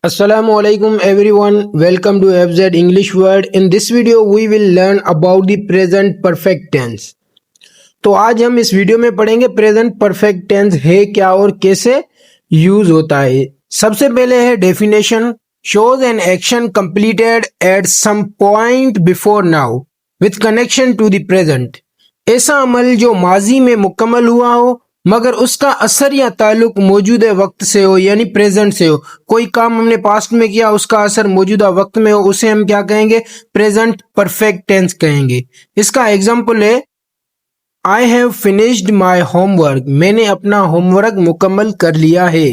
Assalamualaikum everyone, welcome to FZ English Word. In this video we will learn about the present perfect tense. तो आज हम इस video में पढ़ेंगे present perfect tense है क्या और कैसे यूज होता है। सबसे पहले है definition, shows an action completed at some point before now with connection to the present। ऐसा अमल जो माजी में मुकम्मल हुआ हो मगर उसका असर या ताल्लुक मौजूदा वक्त से हो, यानी प्रेजेंट से हो। कोई काम हमने पास्ट में किया, उसका असर मौजूदा वक्त में हो, उसे हम क्या कहेंगे? प्रेजेंट परफेक्ट टेंस कहेंगे। इसका एग्जाम्पल है I have finished my homework, मैंने अपना होमवर्क मुकम्मल कर लिया है।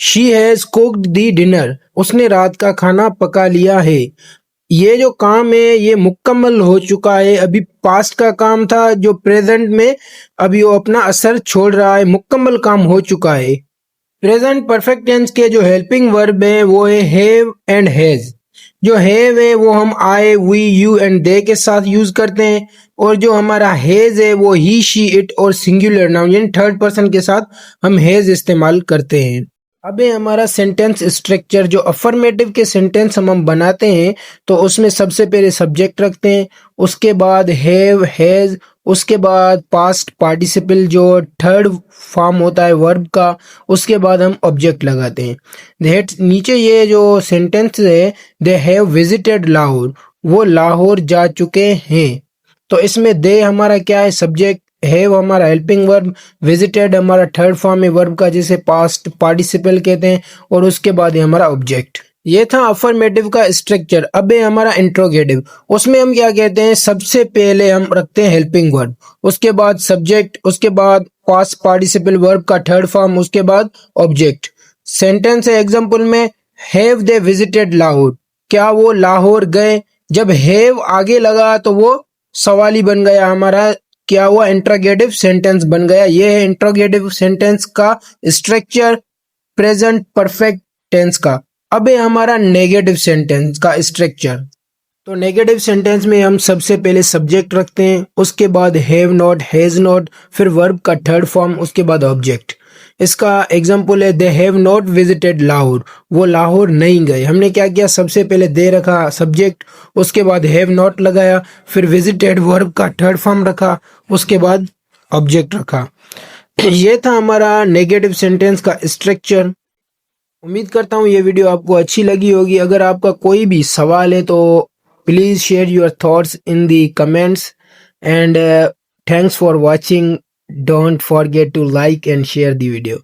She has cooked the dinner, उसने रात का खाना पका लिया है। ये जो काम है ये मुकम्मल हो चुका है, अभी पास्ट का काम था जो प्रेजेंट में अभी वो अपना असर छोड़ रहा है, मुकम्मल काम हो चुका है। प्रेजेंट परफेक्ट टेंस के जो हेल्पिंग वर्ब है वो है हैव एंड हैज। जो हैव है वो हम आई, वी, यू एंड दे के साथ यूज करते हैं, और जो हमारा हैज है वो ही, शी, इट और सिंगुलर नाउन यानी थर्ड पर्सन के साथ हम हैज इस्तेमाल करते हैं। अब है हमारा सेंटेंस स्ट्रक्चर। जो अफर्मेटिव के सेंटेंस हम बनाते हैं तो उसमें सबसे पहले सब्जेक्ट रखते हैं, उसके बाद हैव, हैज, उसके बाद पास्ट पार्टिसिपल जो थर्ड फॉर्म होता है वर्ब का, उसके बाद हम ऑब्जेक्ट लगाते हैं। दैट नीचे ये जो सेंटेंस है, दे हैव विजिटेड लाहौर, वो लाहौर जा चुके हैं। तो इसमें दे हमारा क्या है? सब्जेक्ट, हैव हमारा हेल्पिंग वर्ब, विजिटेड हमारा थर्ड फॉर्म है वर्ब का जिसे पास्ट पार्टिसिपल कहते हैं, और उसके बाद है हमारा ऑब्जेक्ट। ये था अफर्मेटिव का स्ट्रक्चर। अब है हमारा इंट्रोगेटिव। उसमें हम क्या कहते हैं? सबसे पहले हम रखते हैं हेल्पिंग वर्ब, उसके बाद सब्जेक्ट, उसके बाद पास्ट पार्टिसिपल वर्ब का थर्ड फॉर्म, उसके बाद ऑब्जेक्ट। सेंटेंस है एग्जाम्पल में, हैव दे विजिटेड लाहौर, क्या वो लाहौर गए? जब हैव आगे लगा तो वो सवाली बन गया हमारा, क्या हुआ? इंट्रोगेटिव सेंटेंस बन गया। ये है इंट्रोगेटिव सेंटेंस का स्ट्रक्चर प्रेजेंट परफेक्ट टेंस का। अब है हमारा नेगेटिव सेंटेंस का स्ट्रक्चर। तो नेगेटिव सेंटेंस में हम सबसे पहले सब्जेक्ट रखते हैं, उसके बाद हैव नॉट, हैज नॉट, फिर वर्ब का थर्ड फॉर्म, उसके बाद ऑब्जेक्ट। इसका एग्जाम्पल है they have not visited Lahore, वो लाहौर नहीं गए। हमने क्या किया? सबसे पहले दे रखा सब्जेक्ट, उसके बाद हैव नॉट लगाया, फिर विजिटेड वर्ब का थर्ड फॉर्म रखा, उसके बाद ऑब्जेक्ट रखा। ये था हमारा नेगेटिव सेंटेंस का स्ट्रक्चर। उम्मीद करता हूँ ये वीडियो आपको अच्छी लगी होगी। अगर आपका कोई भी सवाल है तो please share your thoughts in the comments, and thanks for watching. Don't forget to like and share the video.